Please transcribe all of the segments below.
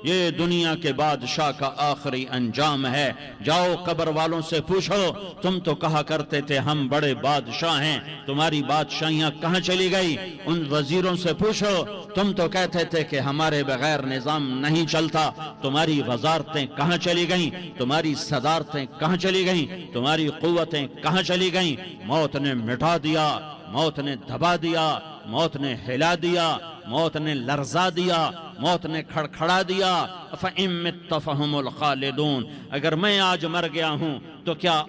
یہ دنیا کے بادشاہ کا آخری انجام ہے۔ جاؤ قبر والوں سے پوچھو، تم تو کہا کرتے تھے ہم بڑے بادشاہ ہیں، تمہاری بادشاہیاں کہاں چلی گئی؟ ان وزیروں سے پوچھو، تم تو کہتے تھے کہ ہمارے بغیر نظام نہیں چلتا، تمہاری وزارتیں کہاں چلی گئیں؟ تمہاری صدارتیں کہاں چلی گئیں؟ تمہاری قوتیں کہاں چلی گئیں؟ موت نے مٹا دیا، موت نے دبا دیا، موت نے ہلا دیا، موت نے لرزا دیا، موت نے کھڑکھڑا دیا۔ فَإِن مِتَّ فَهُمُ الْخَالِدُونَ، اگر میں آج مر گیا ہوں تو کیا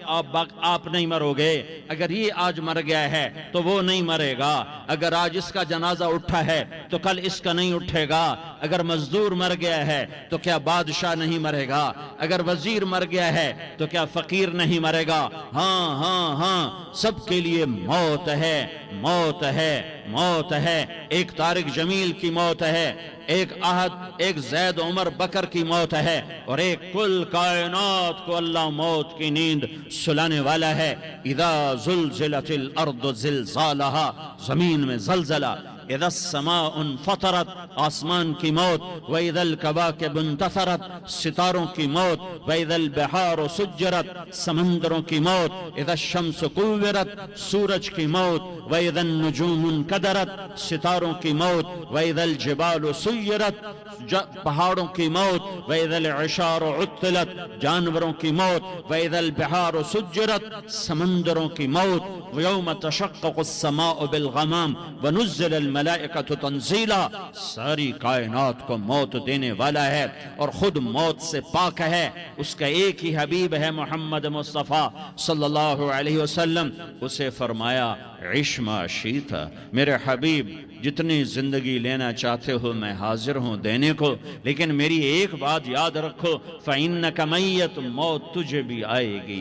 آپ نہیں مرو گے؟ اگر یہ آج مر گیا ہے تو وہ نہیں مرے گا۔ اگر آج اس کا جنازہ اٹھا ہے تو کل اس کا نہیں اٹھے گا۔ اگر مزدور مر گیا ہے تو کیا بادشاہ نہیں مرے گا؟ اگر وزیر مر گیا ہے تو کیا فقیر نہیں مرے گا؟ ہاں ہاں ہاں، سب کے لیے موت ہے، موت ہے، موت ہے۔ ایک طارق جمیل کی موت ہے، ایک احد، ایک زید عمر بکر کی موت ہے، اور ایک کل کائنات کو اللہ موت کی نیند سلانے والا ہے۔ اذا زلزلت الارض زلزالہا، زمین میں زلزلہ، اذا السماء انفطرت، آسمان کی موت، وَإِذَا الْكَوَاكِبُ انتثرت، ستاروں کی موت، وَإِذَا الْبِحَارُ سُجِّرَتْ، سمندروں کی موت، اذا الشمس كُوِّرت، سورج کی موت، وَإِذَا النُّجُومُ انكدرت، ستاروں کی موت، وَإِذَا الْجِبَالُ سُيِّرَتْ، پہاڑوں کی موت، وَإِذَا الْعِشَارُ عُطِّلَتْ، جانوروں کی موت، وَإِذَا الْبِحَارُ سُجِّرَتْ، سمندروں کی موت، وَيَوْمَ تَشَقَّقُ السَّمَاءُ بِالْغَمَامِ وَنُزِّلَ الْمَلَائِكَةُ تَنزِيلًا، ساری کائنات کو موت دینے والا ہے اور خود موت سے پاک ہے۔ اس کا ایک ہی حبیب ہے محمد مصطفیٰ صلی اللہ علیہ وسلم، اسے فرمایا عِش ما شئت، میرے حبیب جتنی زندگی لینا چاہتے ہو میں حاضر ہوں دینے کو، لیکن میری ایک بات یاد رکھو، فَإِنَّكَ مَيِّتٌ، موت تجھے بھی آئے گی۔